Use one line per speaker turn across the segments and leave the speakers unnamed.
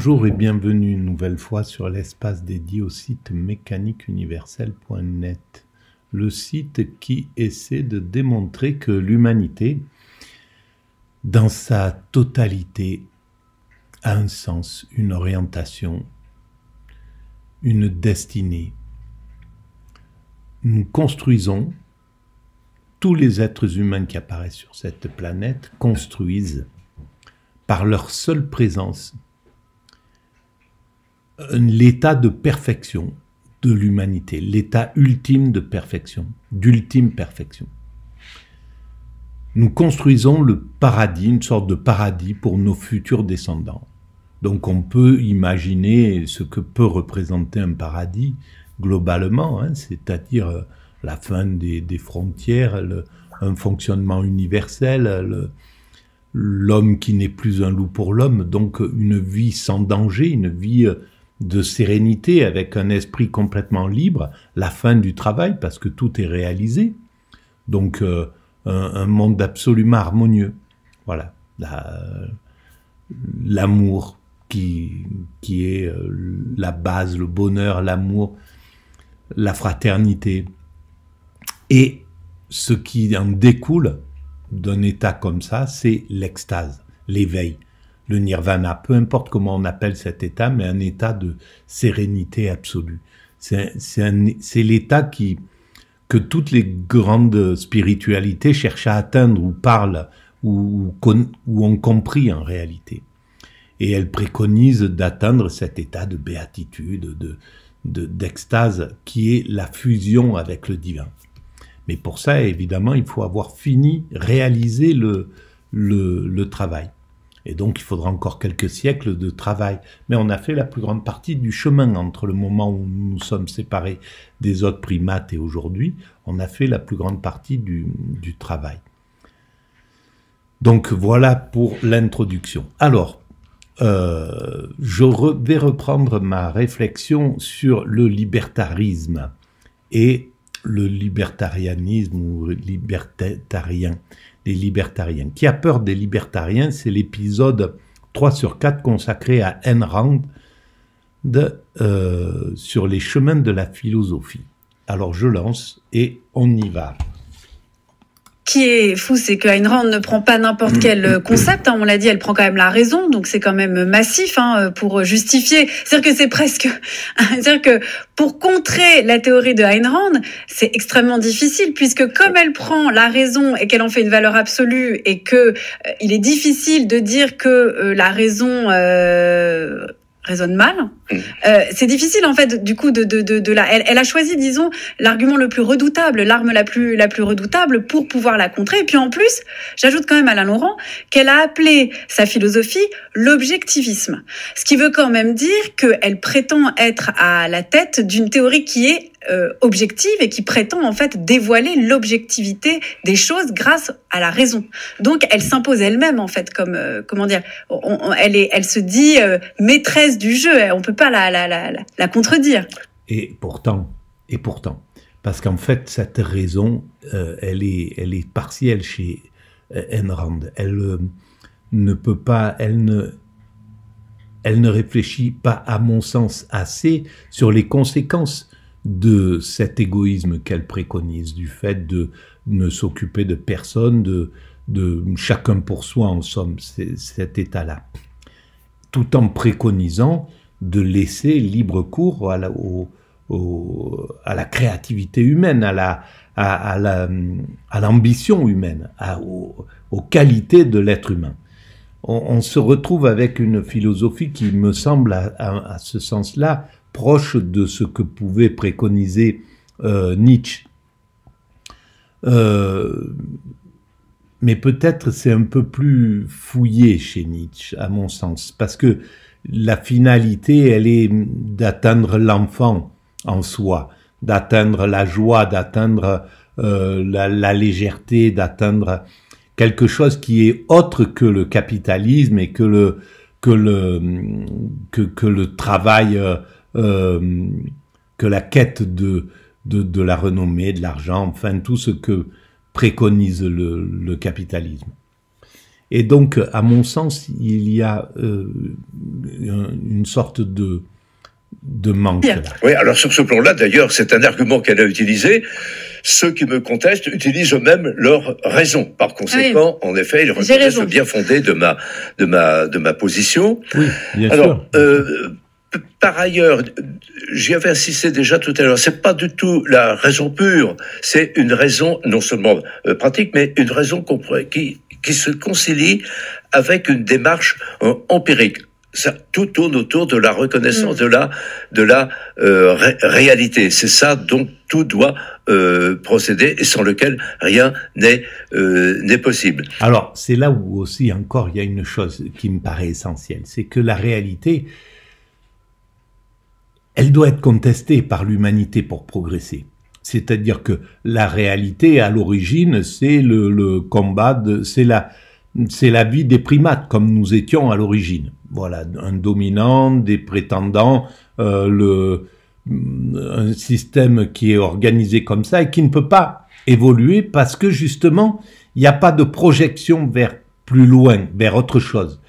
Bonjour et bienvenue une nouvelle fois sur l'espace dédié au site mécaniqueuniverselle.net, le site qui essaie de démontrer que l'humanité, dans sa totalité, a un sens, une orientation, une destinée. Nous construisons, tous les êtres humains qui apparaissent sur cette planète construisent, par leur seule présence, l'état de perfection de l'humanité, l'état ultime de perfection, d'ultime perfection. Nous construisons le paradis, une sorte de paradis pour nos futurs descendants. Donc on peut imaginer ce que peut représenter un paradis globalement, c'est-à-dire la fin des frontières, un fonctionnement universel, l'homme qui n'est plus un loup pour l'homme, donc une vie sans danger, une vie de sérénité avec un esprit complètement libre, la fin du travail parce que tout est réalisé, donc un monde absolument harmonieux. Voilà, l'amour qui est la base, le bonheur, l'amour, la fraternité. Et ce qui en découle d'un état comme ça, c'est l'extase, l'éveil, le nirvana, peu importe comment on appelle cet état, mais un état de sérénité absolue. C'est l'état que toutes les grandes spiritualités cherchent à atteindre ou parlent ou ont compris en réalité. Et elles préconisent d'atteindre cet état de béatitude, d'extase, qui est la fusion avec le divin. Mais pour ça, évidemment, il faut avoir fini, réalisé le travail. Et donc, il faudra encore quelques siècles de travail. Mais on a fait la plus grande partie du chemin entre le moment où nous nous sommes séparés des autres primates et aujourd'hui. On a fait la plus grande partie du travail. Donc, voilà pour l'introduction. Alors, je vais reprendre ma réflexion sur le libertarisme et le libertarianisme ou libertarien, les libertariens. Qui a peur des libertariens, c'est l'épisode 3/4 consacré à Ayn Rand sur les chemins de la philosophie. Alors je lance et on y va.
Qui est fou, c'est que Ayn Rand ne prend pas n'importe quel concept, on l'a dit, elle prend quand même la raison, donc c'est quand même massif pour justifier. C'est-à-dire que c'est presque... C'est-à-dire que pour contrer la théorie de Ayn Rand, c'est extrêmement difficile, puisque comme elle prend la raison et qu'elle en fait une valeur absolue, et que il est difficile de dire que la raison... raisonne mal. C'est difficile en fait du coup elle a choisi, disons, l'argument le plus redoutable, l'arme la plus redoutable pour pouvoir la contrer. Et puis en plus, j'ajoute quand même Alain Laurent qu'elle a appelé sa philosophie l'objectivisme, ce qui veut quand même dire qu'elle prétend être à la tête d'une théorie qui est objective et qui prétend en fait dévoiler l'objectivité des choses grâce à la raison. Donc elle s'impose elle-même en fait comme comment dire, elle se dit maîtresse du jeu, on peut pas la contredire.
Et pourtant, parce qu'en fait cette raison, elle est partielle chez Ayn Rand. Elle ne peut pas, elle ne réfléchit pas, à mon sens, assez sur les conséquences de cet égoïsme qu'elle préconise, du fait de ne s'occuper de personne, de chacun pour soi en somme, cet état-là, tout en préconisant de laisser libre cours à la créativité humaine, à l'ambition humaine, aux qualités de l'être humain. On se retrouve avec une philosophie qui me semble, à ce sens-là, proche de ce que pouvait préconiser Nietzsche. Mais peut-être c'est un peu plus fouillé chez Nietzsche, à mon sens, parce que la finalité, elle est d'atteindre l'enfant en soi, d'atteindre la joie, d'atteindre la légèreté, d'atteindre quelque chose qui est autre que le capitalisme et que le travail, que la quête de la renommée, de l'argent, enfin tout ce que préconise le capitalisme. Et donc, à mon sens, il y a une une sorte de manque là.
Oui, alors sur ce plan-là, d'ailleurs, c'est un argument qu'elle a utilisé. Ceux qui me contestent utilisent eux-mêmes leur raison. Par conséquent, en effet, ils reconnaissent le bien fondé de ma position.
Oui, bien
alors,
sûr.
Par ailleurs, j'y avais insisté déjà tout à l'heure, c'est pas du tout la raison pure, c'est une raison non seulement pratique, mais une raison qui se concilie avec une démarche empirique. Ça, tout tourne autour de la reconnaissance de la réalité. C'est ça dont tout doit procéder et sans lequel rien n'est possible.
Alors, c'est là où aussi encore il y a une chose qui me paraît essentielle, c'est que la réalité, elle doit être contestée par l'humanité pour progresser. C'est-à-dire que la réalité, à l'origine, c'est le combat, c'est la vie des primates, comme nous étions à l'origine. Voilà, un dominant, des prétendants, un système qui est organisé comme ça et qui ne peut pas évoluer parce que justement, il n'y a pas de projection vers plus loin, vers autre chose.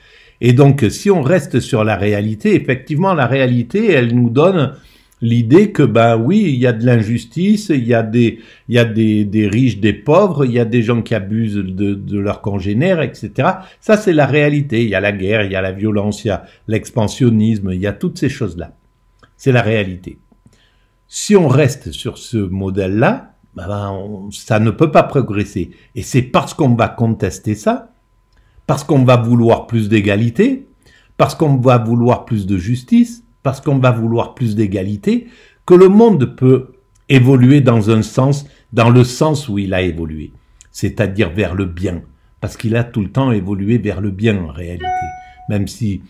Et donc, si on reste sur la réalité, effectivement, la réalité, elle nous donne l'idée que, ben oui, il y a de l'injustice, il y a des riches, des pauvres, il y a des gens qui abusent de leurs congénères, etc. Ça, c'est la réalité. Il y a la guerre, il y a la violence, il y a l'expansionnisme, il y a toutes ces choses-là. C'est la réalité. Si on reste sur ce modèle-là, ça ne peut pas progresser. Et c'est parce qu'on va contester ça, parce qu'on va vouloir plus d'égalité, parce qu'on va vouloir plus de justice, parce qu'on va vouloir plus d'égalité, que le monde peut évoluer dans un sens, dans le sens où il a évolué, c'est-à-dire vers le bien, parce qu'il a tout le temps évolué vers le bien en réalité, même si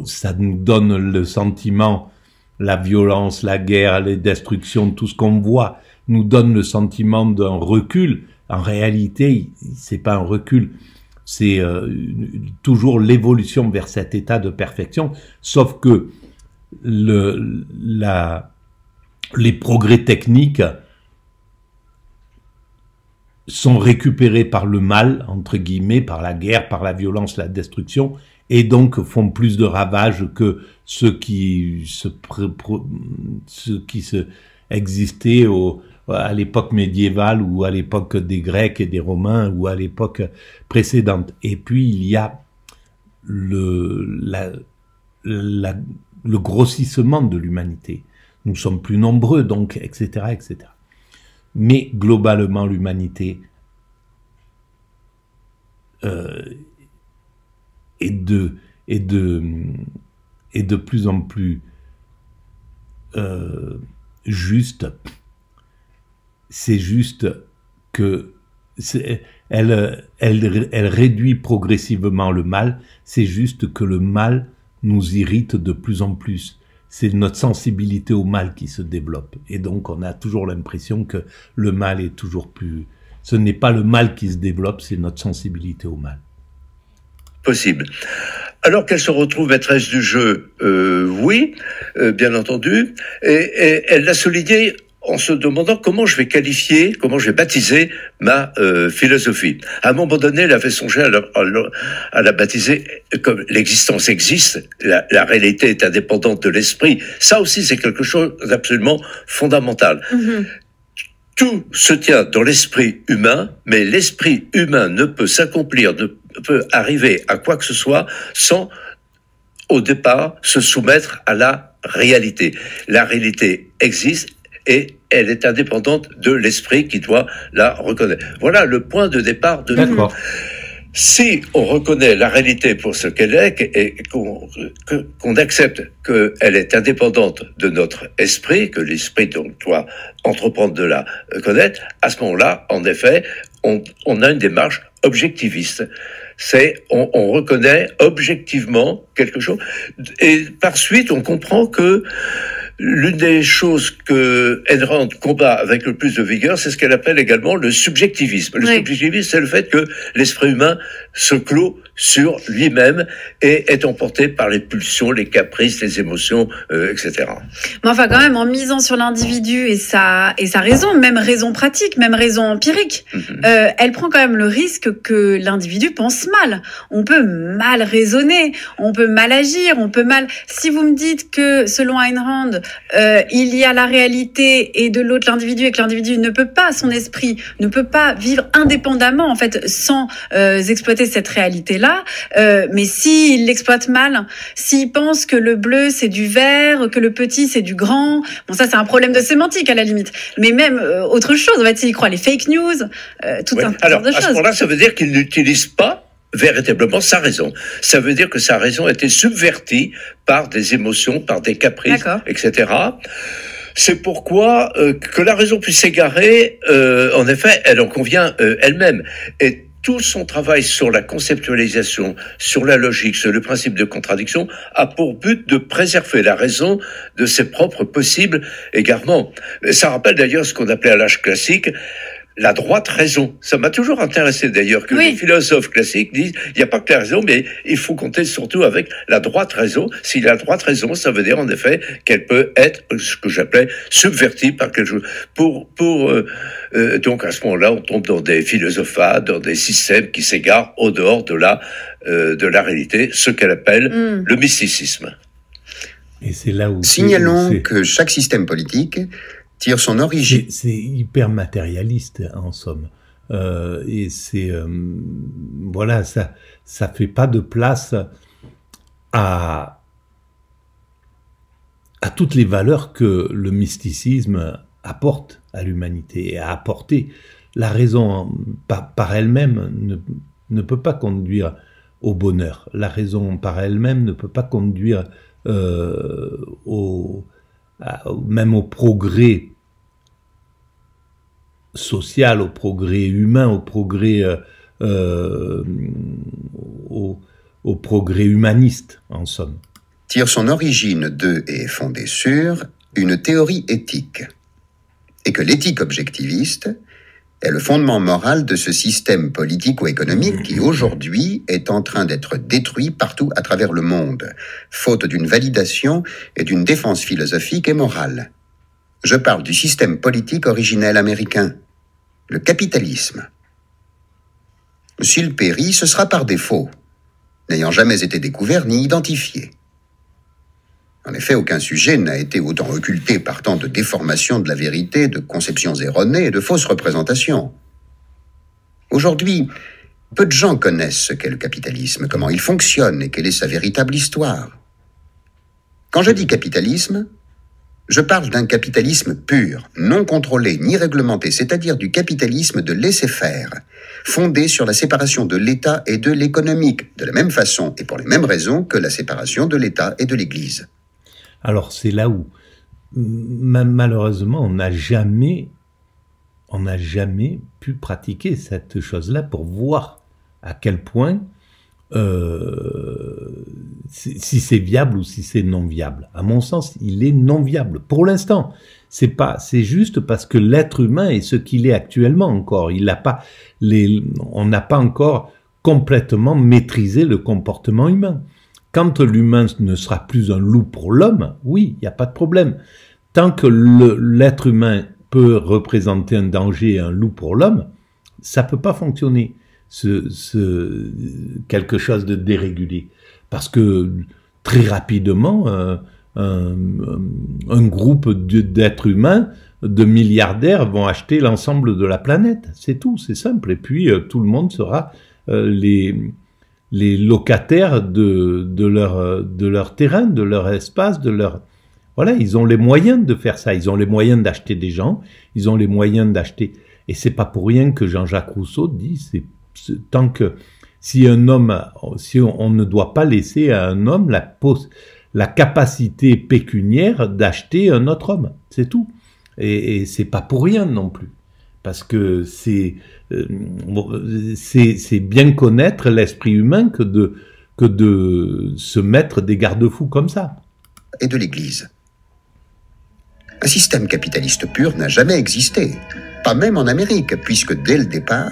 ça nous donne le sentiment, la violence, la guerre, les destructions, tout ce qu'on voit, nous donne le sentiment d'un recul. En réalité, c'est pas un recul, c'est toujours l'évolution vers cet état de perfection, sauf que les progrès techniques sont récupérés par le mal, entre guillemets, par la guerre, par la violence, la destruction, et donc font plus de ravages que ceux qui existaient à l'époque médiévale ou à l'époque des Grecs et des Romains ou à l'époque précédente. Et puis il y a le grossissement de l'humanité. Nous sommes plus nombreux, donc, etc., etc. Mais globalement, l'humanité est de plus en plus juste. C'est juste que elle réduit progressivement le mal. C'est juste que le mal nous irrite de plus en plus. C'est notre sensibilité au mal qui se développe. Et donc, on a toujours l'impression que le mal est toujours plus... Ce n'est pas le mal qui se développe, c'est notre sensibilité au mal.
Possible. Alors qu'elle se retrouve maîtresse du jeu, oui, bien entendu. Et elle l'a souligné en se demandant comment je vais qualifier, comment je vais baptiser ma philosophie. À un moment donné, elle avait songé à la baptiser comme l'existence existe, la réalité est indépendante de l'esprit. Ça aussi, c'est quelque chose d'absolument fondamental. Mm-hmm. Tout se tient dans l'esprit humain, mais l'esprit humain ne peut s'accomplir, ne peut arriver à quoi que ce soit sans, au départ, se soumettre à la réalité. La réalité existe et elle est indépendante de l'esprit qui doit la reconnaître. Voilà le point de départ de
D'accord.
Si on reconnaît la réalité pour ce qu'elle est et qu'on accepte qu'elle est indépendante de notre esprit, que l'esprit donc doit entreprendre de la connaître, à ce moment-là, en effet, on a une démarche objectiviste. On reconnaît objectivement quelque chose et par suite on comprend que l'une des choses que Ayn Rand combat avec le plus de vigueur, c'est ce qu'elle appelle également le subjectivisme. Le subjectivisme, c'est le fait que l'esprit humain se clôt sur lui-même et est emporté par les pulsions, les caprices, les émotions, etc.
Mais enfin, quand même, en misant sur l'individu et sa raison, même raison pratique, même raison empirique, elle prend quand même le risque que l'individu pense mal. On peut mal raisonner, on peut mal agir, on peut mal... Si vous me dites que, selon Ayn Rand, il y a la réalité et de l'autre l'individu, et que l'individu ne peut pas, son esprit ne peut pas vivre indépendamment, en fait, sans exploiter cette réalité-là, mais s'il l'exploite mal, s'il pense que le bleu c'est du vert, que le petit c'est du grand, bon ça c'est un problème de sémantique à la limite, mais même autre chose, en fait, s'il croit les fake news, tout un genre de choses.
À ce moment-là, ça veut dire qu'il n'utilise pas véritablement sa raison. Ça veut dire que sa raison a été subvertie par des émotions, par des caprices, etc. C'est pourquoi que la raison puisse s'égarer, en effet, elle en convient elle-même. Et tout son travail sur la conceptualisation, sur la logique, sur le principe de contradiction, a pour but de préserver la raison de ses propres possibles égarements. Ça rappelle d'ailleurs ce qu'on appelait à l'âge classique la droite raison. Ça m'a toujours intéressé d'ailleurs que les philosophes classiques disent il n'y a pas que la raison, mais il faut compter surtout avec la droite raison. Si la droite raison, ça veut dire en effet qu'elle peut être ce que j'appelais subvertie par quelque chose. Donc à ce moment-là, on tombe dans des philosophats, dans des systèmes qui s'égarent au dehors de la réalité, ce qu'elle appelle le mysticisme.
Et c'est là où
signalons que chaque système politique tire son origine.
C'est hyper matérialiste, en somme. Et c'est... voilà, ça fait pas de place à toutes les valeurs que le mysticisme apporte à l'humanité et a apporté. La raison par elle-même ne peut pas conduire au bonheur. La raison par elle-même ne peut pas conduire même au progrès social, au progrès humain, au progrès au progrès humaniste, en somme.
Tire son origine de et est fondée sur une théorie éthique, et que l'éthique objectiviste est le fondement moral de ce système politico-économique qui, aujourd'hui, est en train d'être détruit partout à travers le monde, faute d'une validation et d'une défense philosophique et morale. Je parle du système politique originel américain, le capitalisme. S'il périt, ce sera par défaut, n'ayant jamais été découvert ni identifié. En effet, aucun sujet n'a été autant occulté par tant de déformations de la vérité, de conceptions erronées et de fausses représentations. Aujourd'hui, peu de gens connaissent ce qu'est le capitalisme, comment il fonctionne et quelle est sa véritable histoire. Quand je dis capitalisme, je parle d'un capitalisme pur, non contrôlé ni réglementé, c'est-à-dire du capitalisme de laisser-faire, fondé sur la séparation de l'État et de l'économique, de la même façon et pour les mêmes raisons que la séparation de l'État et de l'Église.
Alors c'est là où, malheureusement, on n'a jamais pu pratiquer cette chose-là pour voir à quel point, si c'est viable ou si c'est non viable. À mon sens, il est non viable. Pour l'instant, c'est juste parce que l'être humain est ce qu'il est actuellement encore. On n'a pas encore complètement maîtrisé le comportement humain. Quand l'humain ne sera plus un loup pour l'homme, oui, il n'y a pas de problème. Tant que l'être humain peut représenter un danger et un loup pour l'homme, ça peut pas fonctionner, quelque chose de dérégulé. Parce que très rapidement, un groupe d'êtres humains, de milliardaires, vont acheter l'ensemble de la planète. C'est tout, c'est simple. Et puis tout le monde sera les locataires de leur terrain, de leur espace, voilà, ils ont les moyens de faire ça, ils ont les moyens d'acheter des gens, ils ont les moyens d'acheter, et c'est pas pour rien que Jean-Jacques Rousseau dit, tant que, si on ne doit pas laisser à un homme la capacité pécuniaire d'acheter un autre homme, c'est tout, et c'est pas pour rien non plus. Parce que c'est bien connaître l'esprit humain que de se mettre des garde-fous comme ça.
Et de l'Église. Un système capitaliste pur n'a jamais existé, pas même en Amérique, puisque dès le départ,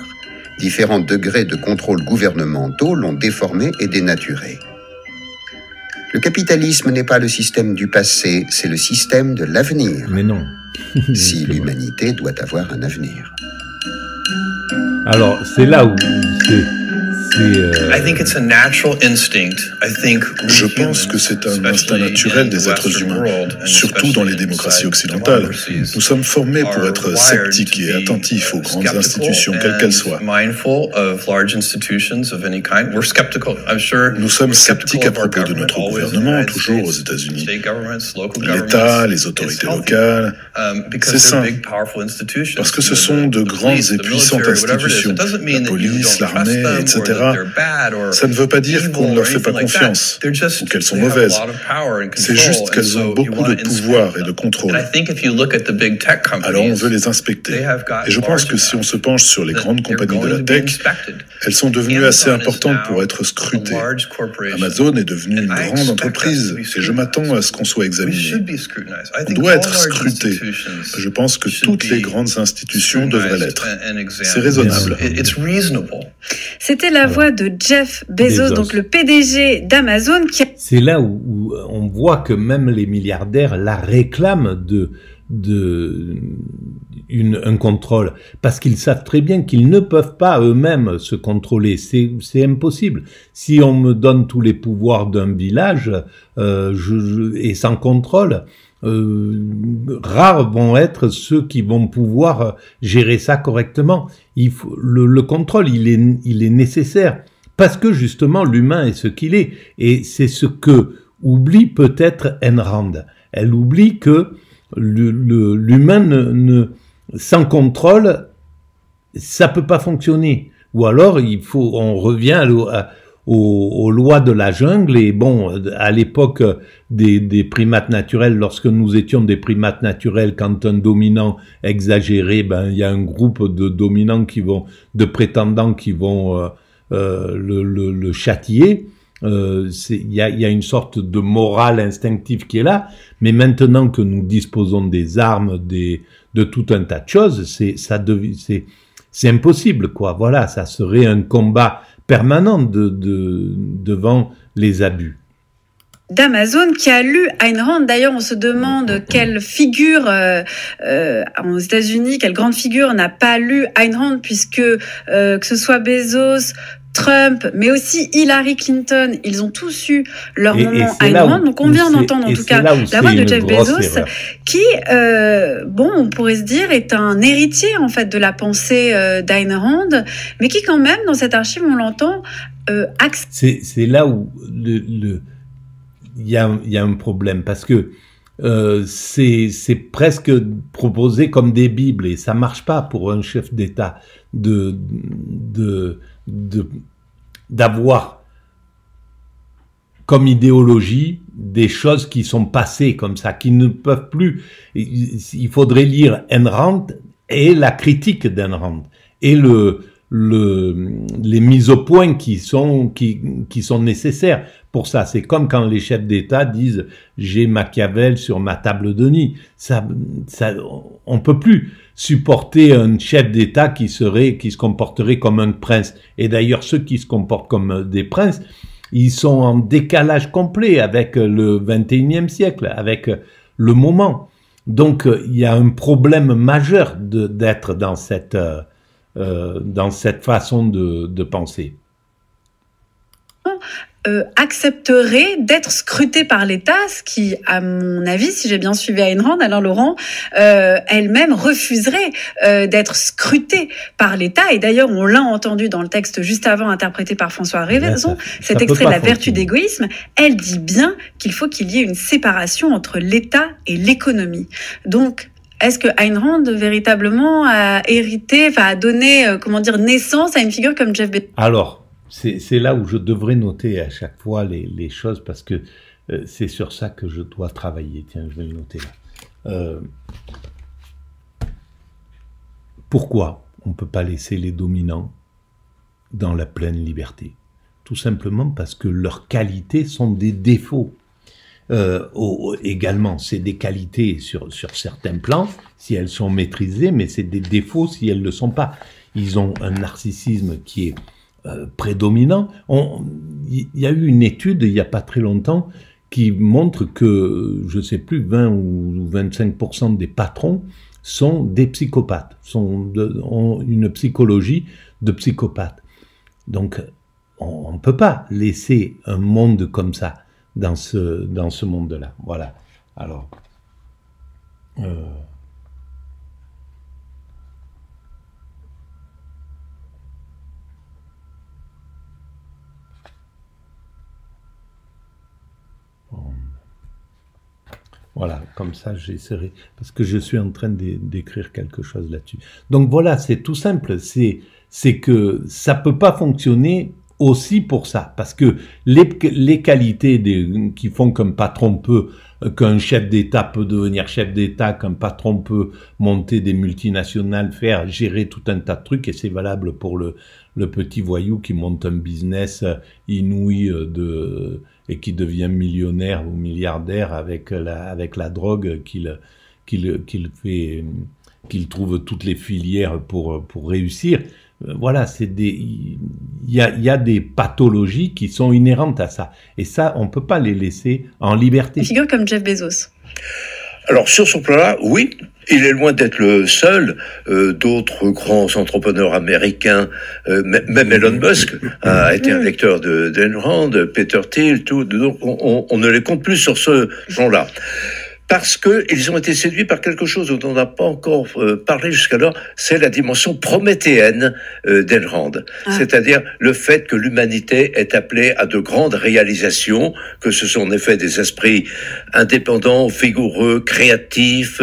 différents degrés de contrôle gouvernementaux l'ont déformé et dénaturé. Le capitalisme n'est pas le système du passé, c'est le système de l'avenir.
Mais non.
Si l'humanité doit avoir un avenir.
Alors, c'est là où
Je pense que c'est un instinct naturel des êtres humains, surtout dans les démocraties occidentales. Nous sommes formés pour être sceptiques et attentifs aux grandes institutions, quelles qu'elles soient. Nous sommes sceptiques à propos de notre gouvernement, toujours aux États-Unis. L'État, les autorités locales, c'est sain, parce que ce sont de grandes et puissantes institutions, la police, l'armée, etc. Ça ne veut pas dire qu'on ne leur fait pas confiance ou qu'elles sont mauvaises. C'est juste qu'elles ont beaucoup de pouvoir et de contrôle. Alors on veut les inspecter. Et je pense que si on se penche sur les grandes compagnies de la tech, elles sont devenues assez importantes pour être scrutées. Amazon est devenue une grande entreprise et je m'attends à ce qu'on soit examiné. On doit être scruté. Je pense que toutes les grandes institutions devraient l'être. C'est raisonnable.
C'était la voix de Jeff Bezos, donc le PDG d'Amazon.
C'est là où on voit que même les milliardaires la réclament un contrôle, parce qu'ils savent très bien qu'ils ne peuvent pas eux-mêmes se contrôler. C'est impossible. Si on me donne tous les pouvoirs d'un village et sans contrôle, rares vont être ceux qui vont pouvoir gérer ça correctement. Le contrôle, il est nécessaire parce que justement l'humain est ce qu'il est, et c'est ce que oublie peut-être Ayn Rand. Elle oublie que l'humain sans contrôle, ça peut pas fonctionner. Ou alors on revient aux lois de la jungle, et bon, à l'époque des primates naturels, lorsque nous étions des primates naturels, quand un dominant exagérait, il y a un groupe de dominants de prétendants qui vont le châtier. Il y a une sorte de morale instinctive qui est là, mais maintenant que nous disposons des armes, de tout un tas de choses, c'est impossible, quoi. Voilà, ça serait un combat permanent devant les abus.
D'Amazon qui a lu Ayn Rand. D'ailleurs, on se demande quelle figure aux États-Unis, quelle grande figure n'a pas lu Ayn Rand, puisque que ce soit Bezos, Trump, mais aussi Hillary Clinton, ils ont tous eu leur moment Ayn Rand. Donc on vient d'entendre en tout cas la voix de Jeff Bezos, qui, on pourrait se dire, est un héritier en fait de la pensée d'Ayn Rand, mais qui quand même, dans cette archive, on l'entend,
c'est là où il y a un problème, parce que c'est presque proposé comme des bibles, et ça marche pas pour un chef d'État d'avoir comme idéologie des choses qui sont passées comme ça, qui ne peuvent plus. Il faudrait lire Ayn Rand et la critique d'Ayn Rand et les mises au point qui sont nécessaires pour ça. C'est comme quand les chefs d'État disent j'ai Machiavel sur ma table de nuit. On peut plus supporter un chef d'État qui se comporterait comme un prince. Et d'ailleurs, ceux qui se comportent comme des princes, ils sont en décalage complet avec le 21e siècle, avec le moment. Donc, il y a un problème majeur d'être dans cette façon de penser.
Accepterait d'être scrutée par l'État, ce qui, à mon avis, si j'ai bien suivi Ayn Rand, Alain Laurent, elle-même refuserait d'être scrutée par l'État. Et d'ailleurs, on l'a entendu dans le texte juste avant, interprété par François Révezon, cet extrait de La vertu d'égoïsme. Elle dit bien qu'il faut qu'il y ait une séparation entre l'État et l'économie. Donc, est-ce que Ayn Rand véritablement a donné, naissance à une figure comme Jeff Bezos?
Alors, c'est là où je devrais noter à chaque fois les choses, parce que c'est sur ça que je dois travailler. Tiens, je vais le noter là. Pourquoi on ne peut pas laisser les dominants dans la pleine liberté? Tout simplement parce que leurs qualités sont des défauts. Également, c'est des qualités sur certains plans, si elles sont maîtrisées, mais c'est des défauts si elles ne le sont pas. Ils ont un narcissisme qui est prédominant. Il y a eu une étude, il n'y a pas très longtemps, qui montre que, je ne sais plus, 20 ou 25% des patrons sont des psychopathes, ont une psychologie de psychopathe. Donc, on ne peut pas laisser un monde comme ça dans ce monde-là. Voilà. Alors, voilà, comme ça j'essaierai, parce que je suis en train d'écrire quelque chose là-dessus. Donc voilà, c'est tout simple, c'est que ça peut pas fonctionner aussi pour ça, parce que les qualités qui font qu'un patron peut, qu'un chef d'État peut devenir chef d'État, qu'un patron peut monter des multinationales, gérer tout un tas de trucs, et c'est valable pour le petit voyou qui monte un business inouï et qui devient millionnaire ou milliardaire avec la drogue qu'il trouve toutes les filières pour réussir. Voilà, il y a des pathologies qui sont inhérentes à ça. Et ça, on peut pas les laisser en liberté.
Une figure comme Jeff Bezos.
Alors, sur ce plan-là, oui, il est loin d'être le seul. D'autres grands entrepreneurs américains, même Elon Musk a été un lecteur d'Ayn Rand, Peter Thiel, tout. Donc, on ne les compte plus sur ce genre-là. Parce qu'ils ont été séduits par quelque chose dont on n'a pas encore parlé jusqu'alors, c'est la dimension prométhéenne d'Ayn Rand. C'est-à-dire le fait que l'humanité est appelée à de grandes réalisations, que ce sont en effet des esprits indépendants, vigoureux, créatifs,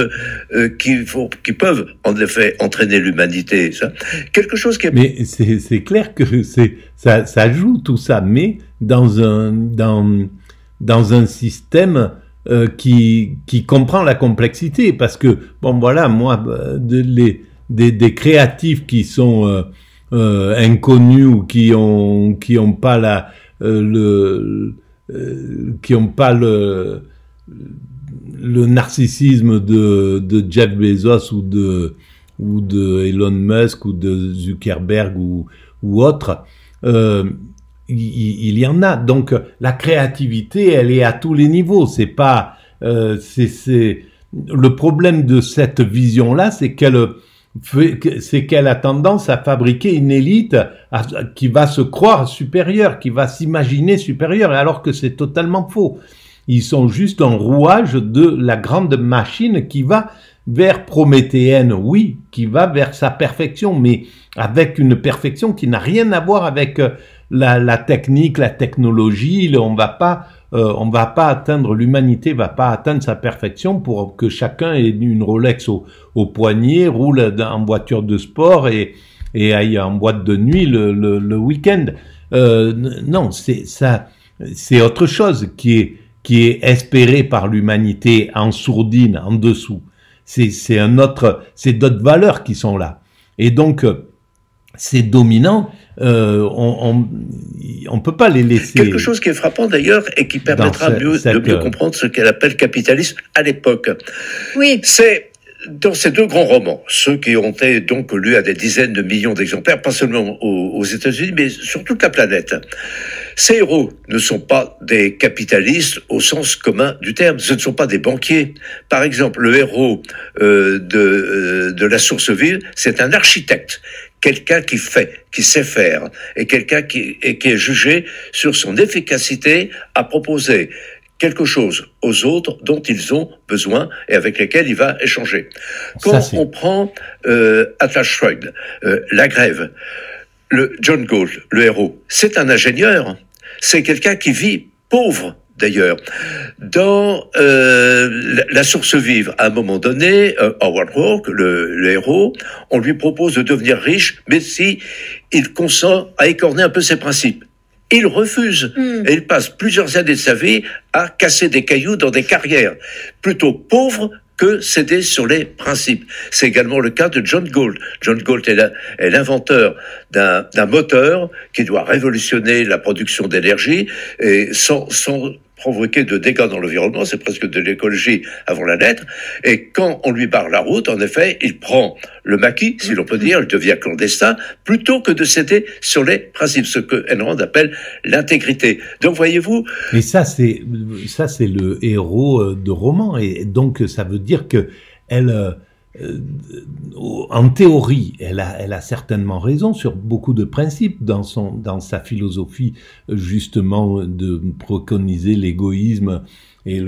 qui peuvent en effet entraîner l'humanité. Ça. Quelque chose qui est...
Mais c'est clair que ça joue tout ça, mais dans un système qui comprend la complexité, parce que bon voilà, moi des créatifs qui sont inconnus ou qui ont pas le narcissisme de Jeff Bezos ou de Elon Musk ou de Zuckerberg ou autre. Il y en a. Donc, la créativité, elle est à tous les niveaux. C'est pas, le problème de cette vision-là, c'est qu'elle a tendance à fabriquer une élite qui va se croire supérieure, qui va s'imaginer supérieure, alors que c'est totalement faux. Ils sont juste un rouage de la grande machine qui va vers prométhéenne, oui, qui va vers sa perfection, mais avec une perfection qui n'a rien à voir avec la technique, la technologie. On va pas atteindre, l'humanité va pas atteindre sa perfection pour que chacun ait une Rolex au poignet, roule en voiture de sport et aille en boîte de nuit le week-end. Non, c'est autre chose qui est espéré par l'humanité en sourdine, en dessous. C'est d'autres valeurs qui sont là. Et donc, c'est dominant. On peut pas les laisser.
Quelque chose qui est frappant d'ailleurs et qui permettra de mieux comprendre ce qu'elle appelle capitalisme à l'époque.
Oui.
C'est dans ces deux grands romans, ceux qui ont été donc lus à des dizaines de millions d'exemplaires, pas seulement aux États-Unis, mais sur toute la planète. Ces héros ne sont pas des capitalistes au sens commun du terme. Ce ne sont pas des banquiers. Par exemple, le héros de La Source Vive, c'est un architecte. Quelqu'un qui sait faire, et quelqu'un qui est jugé sur son efficacité à proposer quelque chose aux autres dont ils ont besoin et avec lesquels il va échanger. Quand on prend Atlas Shrugged, La Grève, John Galt, le héros, c'est un ingénieur, c'est quelqu'un qui vit pauvre. D'ailleurs, dans La Source Vive, à un moment donné, Howard Hawks, le héros, on lui propose de devenir riche, mais si il consent à écorner un peu ses principes. Il refuse, et il passe plusieurs années de sa vie à casser des cailloux dans des carrières, plutôt pauvres que céder sur les principes. C'est également le cas de John Galt. John Galt est l'inventeur d'un moteur qui doit révolutionner la production d'énergie, et sans provoquer de dégâts dans l'environnement, c'est presque de l'écologie avant la lettre, et quand on lui barre la route, en effet, il prend le maquis, si l'on peut dire, il devient clandestin, plutôt que de céder sur les principes, ce que Ayn Rand appelle l'intégrité. Donc voyez-vous...
Mais ça c'est le héros de roman, et donc ça veut dire que elle... en théorie, elle a certainement raison sur beaucoup de principes dans sa philosophie, justement, de préconiser l'égoïsme et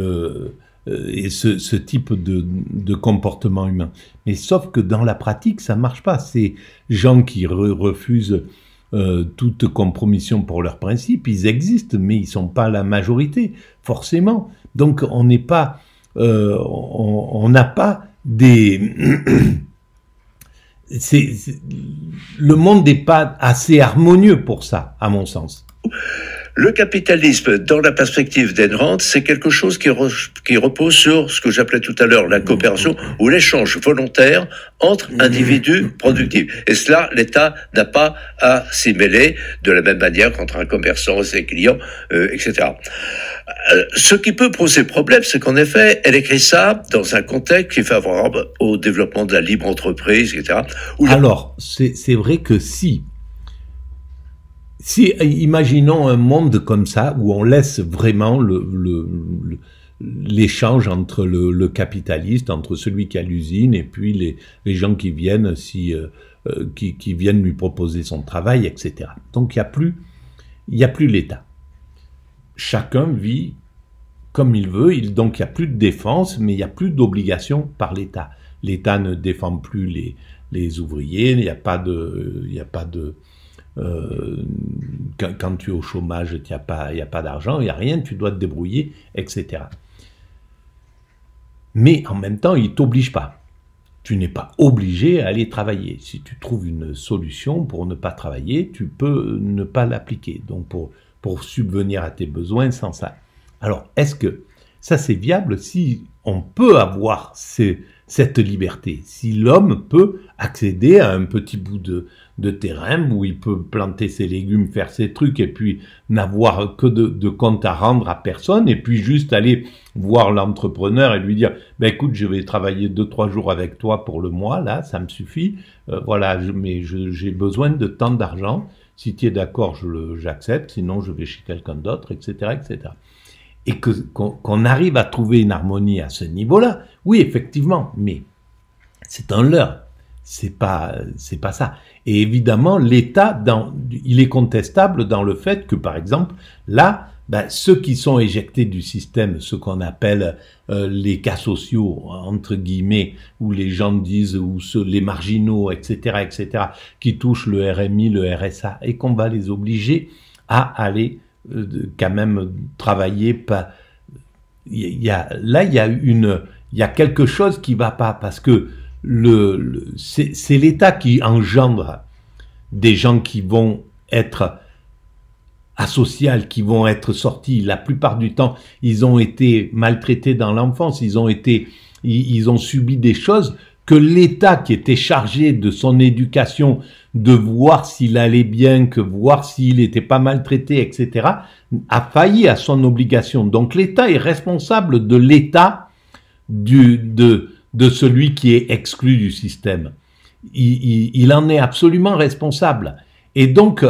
ce type de comportement humain. Mais sauf que dans la pratique, ça marche pas. Ces gens qui refusent toute compromission pour leurs principes, ils existent, mais ils sont pas la majorité, forcément. Donc on n'est pas, on n'a pas le monde n'est pas assez harmonieux pour ça, à mon sens.
Le capitalisme, dans la perspective d'Ayn Rand, c'est quelque chose qui repose sur ce que j'appelais tout à l'heure la coopération ou l'échange volontaire entre individus productifs. Et cela, l'État n'a pas à s'y mêler de la même manière qu'entre un commerçant et ses clients, etc. Ce qui peut poser problème, c'est qu'en effet, elle écrit ça dans un contexte qui est favorable au développement de la libre entreprise, etc.
Alors, c'est vrai que si imaginons un monde comme ça, où on laisse vraiment l'échange entre le capitaliste, entre celui qui a l'usine et puis les gens qui viennent qui viennent lui proposer son travail, etc. Donc il y a plus l'État. Chacun vit comme il veut, donc il n'y a plus de défense, mais il n'y a plus d'obligation par l'État. L'État ne défend plus les ouvriers, il n'y a pas de quand tu es au chômage, il n'y a pas d'argent, il n'y a rien, tu dois te débrouiller, etc. Mais en même temps, il ne t'oblige pas. Tu n'es pas obligé à aller travailler. Si tu trouves une solution pour ne pas travailler, tu peux ne pas l'appliquer. Donc pour subvenir à tes besoins sans ça. Alors, est-ce que ça c'est viable si on peut avoir cette liberté, si l'homme peut accéder à un petit bout de terrain où il peut planter ses légumes, faire ses trucs et puis n'avoir que de compte à rendre à personne et puis juste aller voir l'entrepreneur et lui dire ben écoute, je vais travailler 2-3 jours avec toi pour le mois, là, ça me suffit, voilà, mais j'ai besoin de tant d'argent, si tu es d'accord, j'accepte, sinon je vais chez quelqu'un d'autre, etc., etc. Et qu'on arrive à trouver une harmonie à ce niveau-là, oui, effectivement, mais c'est un leurre, c'est pas ça. Et évidemment, l'État, il est contestable dans le fait que, par exemple, là, ceux qui sont éjectés du système, ce qu'on appelle les cas sociaux, entre guillemets, où les gens disent, ou les marginaux, etc., etc., qui touchent le RMI, le RSA, et qu'on va les obliger à aller quand même travailler. Il y a quelque chose qui va pas, parce que c'est l'État qui engendre des gens qui vont être asociaux, qui vont être sortis. La plupart du temps, ils ont été maltraités dans l'enfance, ils ont subi des choses que l'État, qui était chargé de son éducation, de voir s'il allait bien, que voir s'il n'était pas maltraité, etc., a failli à son obligation. Donc l'État est responsable de l'état de celui qui est exclu du système. Il en est absolument responsable. Et donc,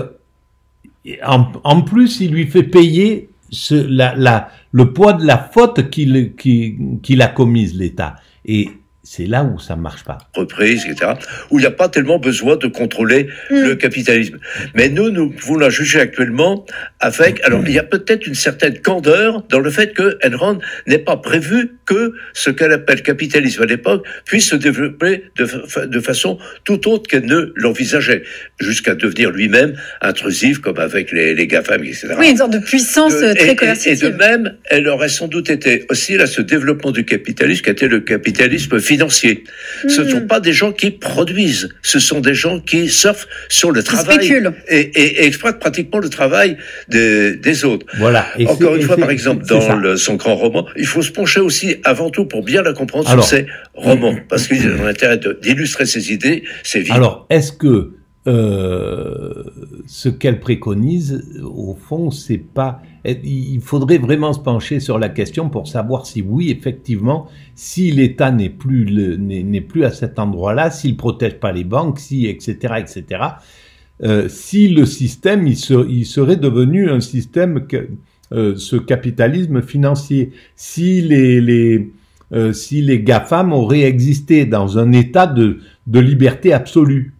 en plus, il lui fait payer le poids de la faute qu'il a commise, l'État. Et c'est là où ça marche pas.
Reprise, etc., où il n'y a pas tellement besoin de contrôler le capitalisme. Mais nous pouvons la juger actuellement avec... Alors, il y a peut-être une certaine candeur dans le fait que Ayn Rand n'ait pas prévu que ce qu'elle appelle capitalisme à l'époque puisse se développer de façon tout autre qu'elle ne l'envisageait, jusqu'à devenir lui-même intrusif, comme avec les GAFAM, etc.
Oui, une sorte de puissance très coercitive.
Et de même, elle aurait sans doute été aussi là ce développement du capitalisme qui a été le capitalisme financier. Ce ne sont pas des gens qui produisent, ce sont des gens qui surfent sur le travail et exploitent pratiquement le travail des autres.
Voilà.
Encore une fois, par exemple, dans son grand roman, il faut se pencher aussi avant tout pour bien la comprendre sur ses romans, parce qu'ils ont intérêt d'illustrer ses idées, ses vies.
Alors, est-ce que ce qu'elle préconise, au fond, c'est pas. Il faudrait vraiment se pencher sur la question pour savoir si oui, effectivement, si l'État n'est plus à cet endroit-là, s'il protège pas les banques, si etc. etc. Si le système, il serait devenu un système ce capitalisme financier, si les GAFAM auraient existé dans un état de liberté absolue,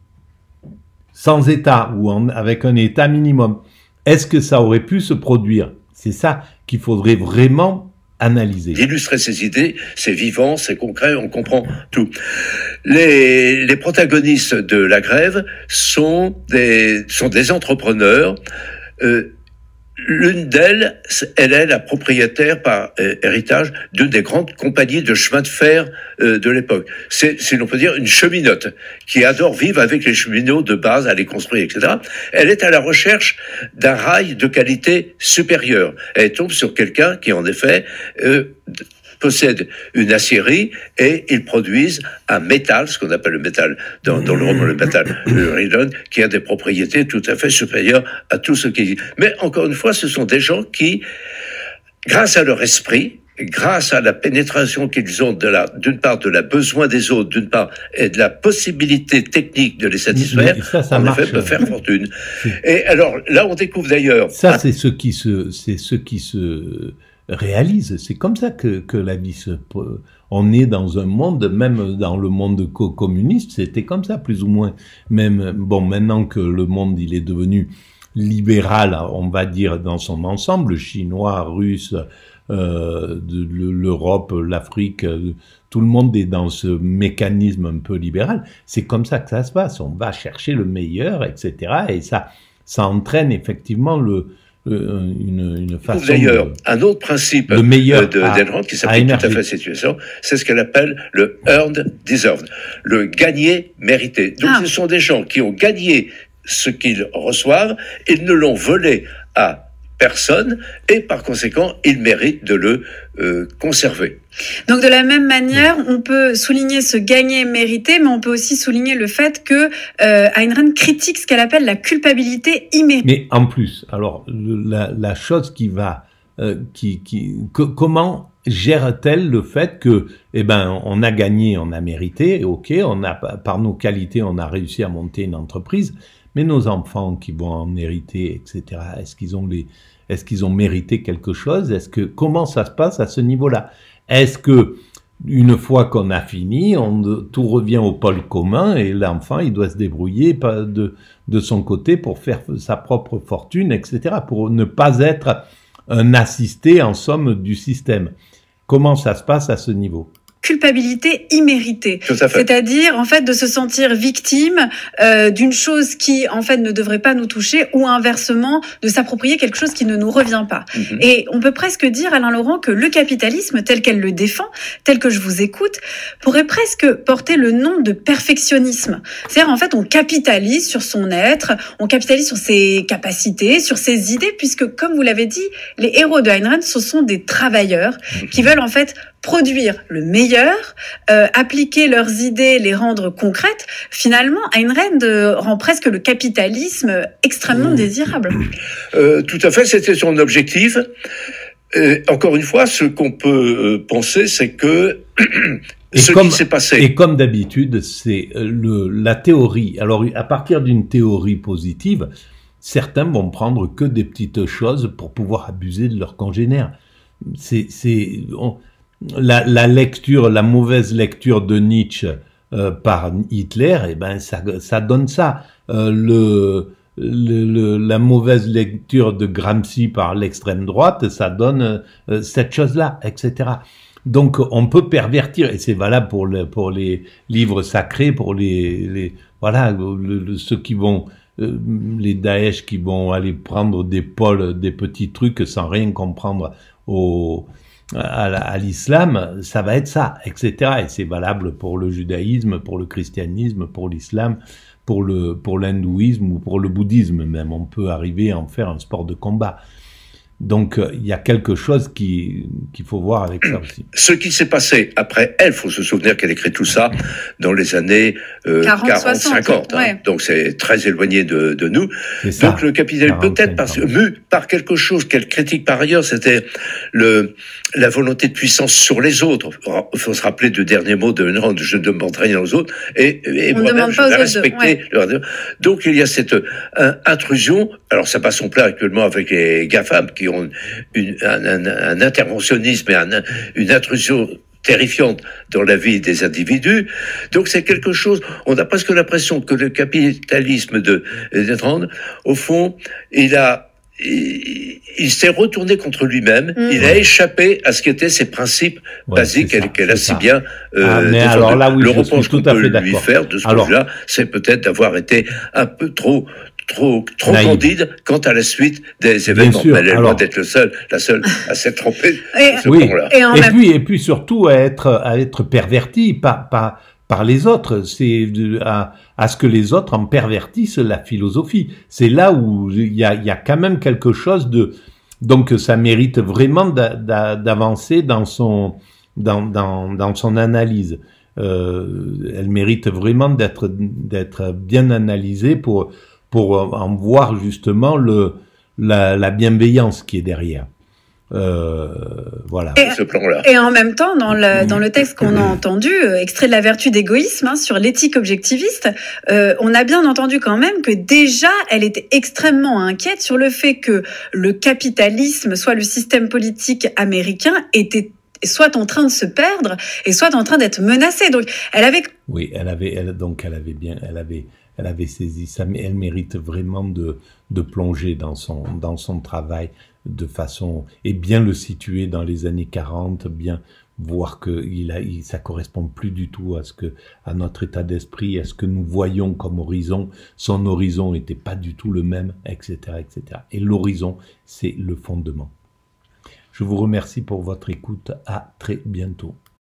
sans État ou avec un État minimum, est-ce que ça aurait pu se produire? C'est ça qu'il faudrait vraiment analyser.
D'illustrer ces idées, c'est vivant, c'est concret, on comprend tout. Les protagonistes de la grève sont des entrepreneurs. L'une d'elles, elle est la propriétaire par héritage d'une des grandes compagnies de chemin de fer de l'époque. C'est, si l'on peut dire, une cheminote qui adore vivre avec les cheminots de base, à les construire, etc. Elle est à la recherche d'un rail de qualité supérieure. Elle tombe sur quelqu'un qui, en effet, possède une aciérie et ils produisent un métal, ce qu'on appelle le métal dans le roman, le métal, le Rilon, qui a des propriétés tout à fait supérieures à tout ce qui... Mais encore une fois, ce sont des gens qui, grâce à leur esprit, grâce à la pénétration qu'ils ont d'une part de la besoin des autres, d'une part, et de la possibilité technique de les satisfaire,
ça
en
marche.
effet, peuvent faire fortune. Et alors, là, on découvre d'ailleurs...
Ça, c'est ce qui se réalise. C'est comme ça que la vie on est dans un monde, même dans le monde communiste, c'était comme ça, plus ou moins. Même, bon, maintenant que le monde, il est devenu libéral, on va dire, dans son ensemble, chinois, russe, l'Europe, l'Afrique, tout le monde est dans ce mécanisme un peu libéral. C'est comme ça que ça se passe. On va chercher le meilleur, etc. Et ça entraîne effectivement une façon.
D'ailleurs, un autre principe d'Ayn Rand qui s'applique tout à fait à cette situation, c'est ce qu'elle appelle le earned deserved, le gagné mérité. Donc, ce sont des gens qui ont gagné ce qu'ils reçoivent, ils ne l'ont volé à personne et par conséquent, ils méritent de le conserver.
Donc de la même manière, on peut souligner ce gagné mérité, mais on peut aussi souligner le fait que Ayn Rand critique ce qu'elle appelle la culpabilité imméritée.
Mais en plus, alors la chose qui va, comment gère-t-elle le fait que, on a gagné, on a mérité, ok, par nos qualités, on a réussi à monter une entreprise, mais nos enfants qui vont en hériter, etc. Est-ce qu'ils ont mérité quelque chose? Comment ça se passe à ce niveau-là? Est-ce que, une fois qu'on a fini, tout revient au pôle commun et l'enfant, il doit se débrouiller de son côté pour faire sa propre fortune, etc., pour ne pas être un assisté, en somme, du système? Comment ça se passe à ce niveau?
Culpabilité imméritée. C'est-à-dire, en fait, de se sentir victime d'une chose qui, en fait, ne devrait pas nous toucher, ou inversement, de s'approprier quelque chose qui ne nous revient pas. Mm-hmm. Et on peut presque dire, Alain Laurent, que le capitalisme, tel qu'elle le défend, tel que je vous écoute, pourrait presque porter le nom de perfectionnisme. C'est-à-dire, en fait, on capitalise sur son être, on capitalise sur ses capacités, sur ses idées, puisque, comme vous l'avez dit, les héros de Ayn Rand, ce sont des travailleurs qui veulent, en fait, produire le meilleur, appliquer leurs idées, les rendre concrètes. Finalement, Ayn Rand rend presque le capitalisme extrêmement désirable.
Tout à fait, c'était son objectif. Encore une fois, ce qu'on peut penser, c'est que qui s'est passé.
Et comme d'habitude, c'est la théorie. Alors, à partir d'une théorie positive, certains vont prendre que des petites choses pour pouvoir abuser de leurs congénères. La mauvaise lecture de Nietzsche par Hitler, ça donne ça. La mauvaise lecture de Gramsci par l'extrême droite, ça donne cette chose-là, etc. Donc on peut pervertir, et c'est valable pour les livres sacrés, pour ceux qui vont les Daesh qui vont aller prendre des petits trucs sans rien comprendre à l'islam, ça va être ça, etc. Et c'est valable pour le judaïsme, pour le christianisme, pour l'islam, pour l'hindouisme ou pour le bouddhisme même. On peut arriver à en faire un sport de combat. Donc, il y a quelque chose qu'il faut voir avec ça aussi.
Ce qui s'est passé après elle, faut se souvenir qu'elle écrit tout ça dans les années 40-50.
Ouais.
Donc, c'est très éloigné de nous. Donc, le capitalisme, peut-être mu par quelque chose qu'elle critique par ailleurs, c'était la volonté de puissance sur les autres. Il faut se rappeler du dernier mot de Ayn Rand, je ne demande rien aux autres, et moi-même, je vais respecter. Ouais. Donc, il y a cette intrusion. Alors, ça passe son plat actuellement avec les GAFAM qui ont un interventionnisme et une intrusion terrifiante dans la vie des individus. Donc c'est quelque chose, on a presque l'impression que le capitalisme de Rand, au fond, il s'est retourné contre lui-même, il a échappé à ce qu'étaient ses principes basiques qu'elle a si bien
mais alors là, oui,
le reproche qu'on peut lui faire de ce point-là, c'est peut-être d'avoir été un peu trop candide quant à la suite des événements.
Sûr.
Elle est loin d'être la seule à s'être trompée.
Et puis surtout à être pervertie par les autres. C'est à ce que les autres en pervertissent la philosophie. C'est là où il y a quand même quelque chose de... Donc ça mérite vraiment d'avancer dans son analyse. Elle mérite vraiment d'être bien analysée pour en voir justement la bienveillance qui est derrière. Voilà.
Et en même temps, dans le texte qu'on a entendu, extrait de la vertu d'égoïsme, sur l'éthique objectiviste, on a bien entendu quand même que déjà, elle était extrêmement inquiète sur le fait que le capitalisme, soit le système politique américain, était soit en train de se perdre et soit en train d'être menacé. Donc, elle avait...
Oui, elle avait saisi ça, mais elle mérite vraiment de plonger dans son travail de façon, et bien le situer dans les années 40, bien voir que ça correspond plus du tout à notre état d'esprit, à ce que nous voyons comme horizon. Son horizon était pas du tout le même, etc., etc. Et l'horizon, c'est le fondement. Je vous remercie pour votre écoute. À très bientôt.